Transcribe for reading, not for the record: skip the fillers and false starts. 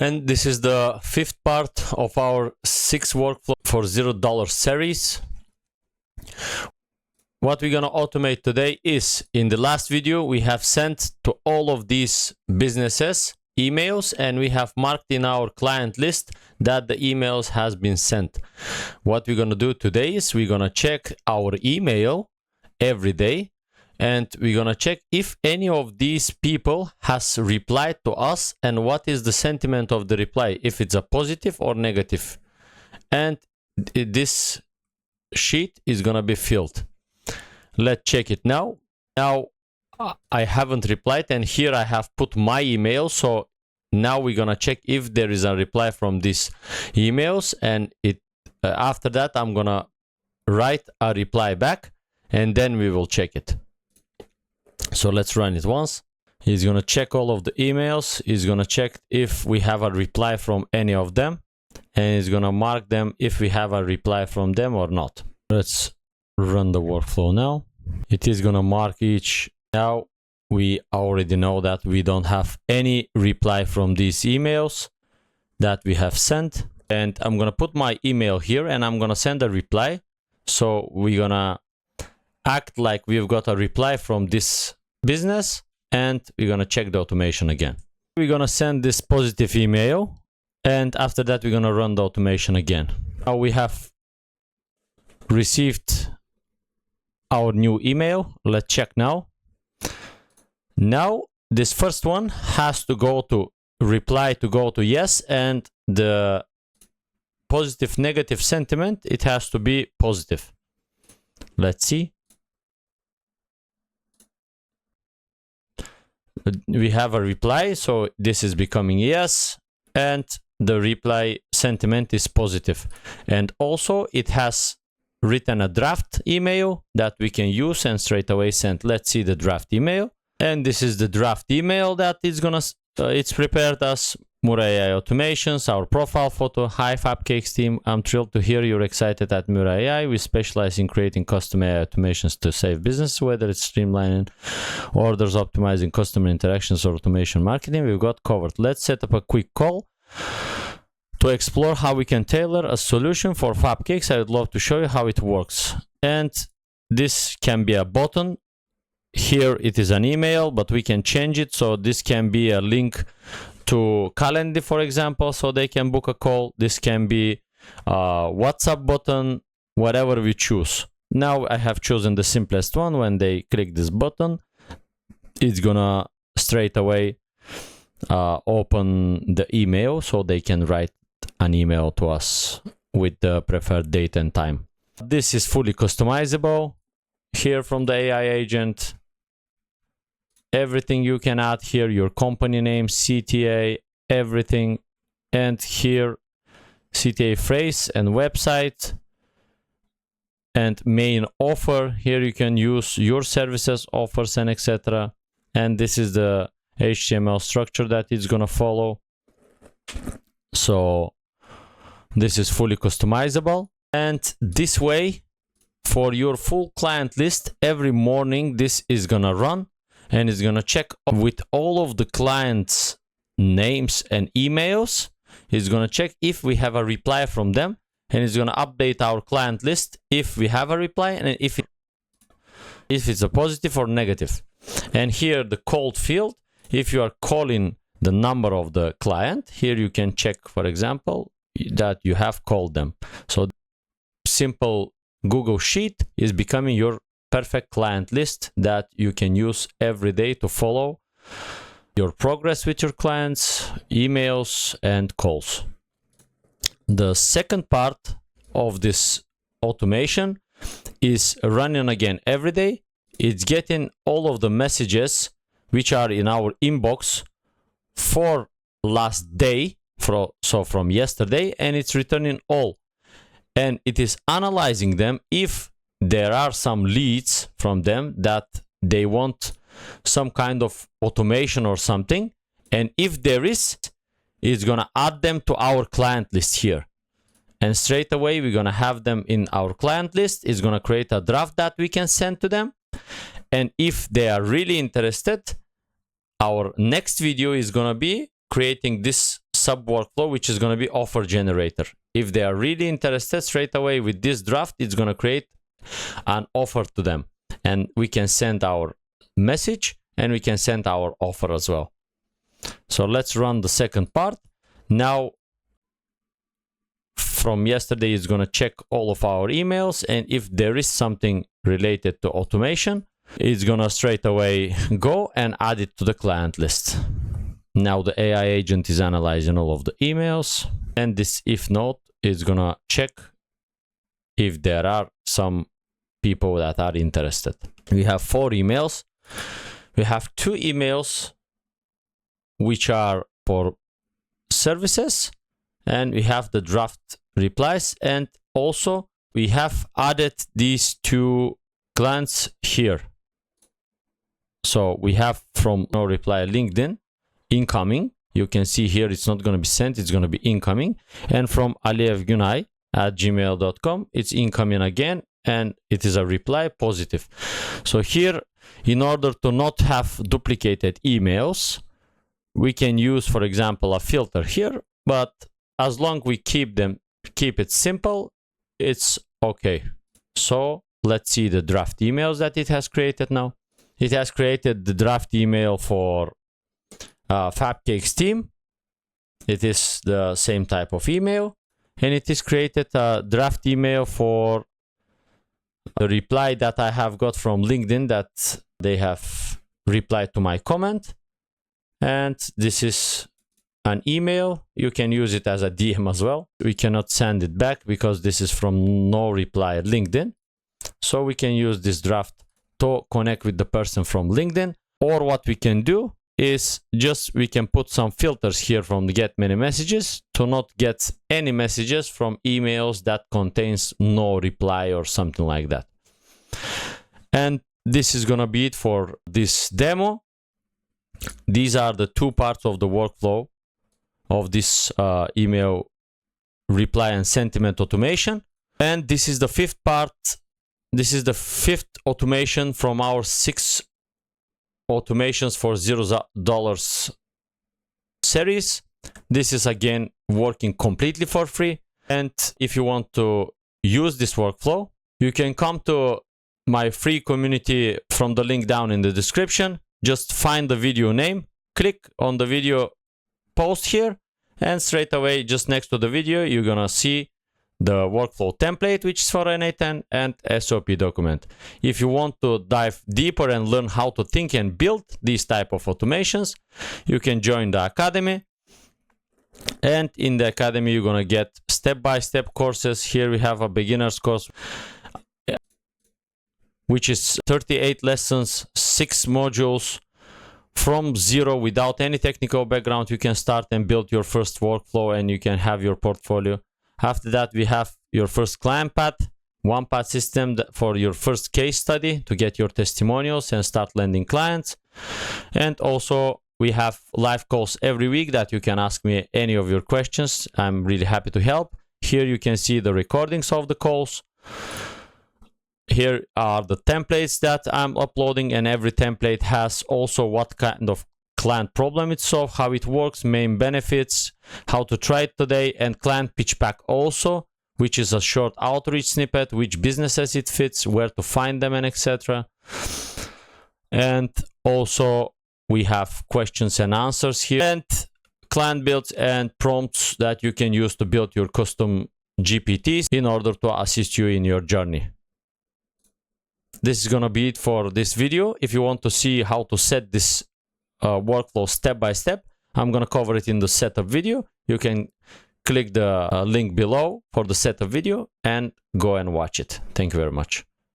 And this is the fifth part of our 6 workflow for $0 series. What we're gonna automate today is, in the last video, we have sent to all of these businesses emails, and we have marked in our client list that the emails has been sent. What we're gonna do today is we're gonna check our email every day, and we're gonna check if any of these people has replied to us and what is the sentiment of the reply, if it's a positive or negative. And this sheet is gonna be filled. Let's check it now. Now I haven't replied, and here I have put my email. So now we're gonna check if there is a reply from these emails, and after that I'm gonna write a reply back, and then we will check it. So let's run it once. He's gonna check all of the emails. He's gonna check if we have a reply from any of them, and he's gonna mark them if we have a reply from them or not. Let's run the workflow now. It is gonna mark each. Now we already know that we don't have any reply from these emails that we have sent, and I'm gonna put my email here and I'm gonna send a reply. So we're gonna act like we've got a reply from this business, and we're gonna check the automation again. We're gonna send this positive email, and after that we're gonna run the automation again. Now we have received our new email. Let's check now. Now this first one has to go to reply to go to yes, and the positive negative sentiment, it has to be positive. Let's see. We have a reply, so this is becoming yes, and the reply sentiment is positive. And also it has written a draft email that we can use and straight away send. Let's see the draft email. And this is the draft email that is gonna it's prepared as Muro AI Automations, our profile photo. Hi Fabcakes team, I'm thrilled to hear you're excited at Muro AI. We specialize in creating custom AI automations to save business, whether it's streamlining orders, optimizing customer interactions, or automation marketing. We've got covered. Let's set up a quick call to explore how we can tailor a solution for Fabcakes. I would love to show you how it works. And this can be a button. Here it is an email, but we can change it. So this can be a link to Calendly, for example, so they can book a call. This can be a WhatsApp button, whatever we choose. Now I have chosen the simplest one. When they click this button, it's gonna straight away open the email, so they can write an email to us with the preferred date and time. This is fully customizable. Here from the AI agent, everything you can add here, your company name, CTA, everything, and here CTA phrase and website and main offer. Here you can use your services, offers, and etc. And this is the HTML structure that it's gonna follow. So this is fully customizable, and this way for your full client list, every morning this is gonna run, and it's gonna check with all of the clients' names and emails. It's gonna check if we have a reply from them, and it's gonna update our client list if we have a reply, and if it's a positive or negative. And here the called field, if you are calling the number of the client, here you can check, for example, that you have called them. So simple Google Sheet is becoming your perfect client list that you can use every day to follow your progress with your clients, emails, and calls. The second part of this automation is running again every day. It's getting all of the messages which are in our inbox for last day, so from yesterday, and it's returning all. And it is analyzing them if there are some leads from them that they want some kind of automation or something. And if there is, it's gonna add them to our client list here. And straight away, we're gonna have them in our client list. It's gonna create a draft that we can send to them. And if they are really interested, our next video is gonna be creating this sub workflow, which is going to be offer generator. If they are really interested, straight away with this draft, it's going to create an offer to them, and we can send our message and we can send our offer as well. So let's run the second part. Now from yesterday, it's going to check all of our emails, and if there is something related to automation, it's going to straight away go and add it to the client list. Now the AI agent is analyzing all of the emails, and this if node is going to check if there are some people that are interested. We have 4 emails. We have 2 emails which are for services, and we have the draft replies, and also we have added these 2 clients here. So we have from no reply LinkedIn incoming. You can see here it's not going to be sent, it's going to be incoming. And from aliyevgunay@gmail.com, it's incoming again, and it is a reply positive. So here, in order to not have duplicated emails, we can use, for example, a filter here, but as long as we keep it simple, it's okay. So let's see the draft emails that it has created now. It has created the draft email for Fabcakes team. It is the same type of email, and it is created a draft email for the reply that I have got from LinkedIn, that they have replied to my comment. And this is an email. You can use it as a DM as well. We cannot send it back because this is from no reply LinkedIn. So we can use this draft to connect with the person from LinkedIn. Or what we can do is just we can put some filters here from the get many messages to not get any messages from emails that contains no reply or something like that. And this is gonna be it for this demo. These are the 2 parts of the workflow of this email reply and sentiment automation. And this is the 5th part. This is the 5th automation from our 6 automations for $0 series. This is again working completely for free. And if you want to use this workflow, you can come to my free community from the link down in the description. Just find the video name, click on the video post here, and straight away just next to the video you're gonna see the workflow template, which is for n8n, and SOP document. If you want to dive deeper and learn how to think and build these type of automations, you can join the academy. And in the academy you're gonna get step-by-step courses. Here we have a beginner's course, which is 38 lessons, 6 modules. From zero, without any technical background, you can start and build your first workflow, and you can have your portfolio. After that, we have your first client path, 1-path system for your first case study to get your testimonials and start landing clients. And also we have live calls every week that you can ask me any of your questions. I'm really happy to help. Here you can see the recordings of the calls. Here are the templates that I'm uploading, and every template has also what kind of client problem it solves, how it works, main benefits, how to try it today, and client pitch pack also, which is a short outreach snippet, which businesses it fits, where to find them, and etc. And also we have questions and answers here, and client builds and prompts that you can use to build your custom GPTs in order to assist you in your journey. This is gonna be it for this video. If you want to see how to set this workflow step by step, I'm gonna cover it in the setup video. You can click the link below for the setup video and go and watch it. Thank you very much.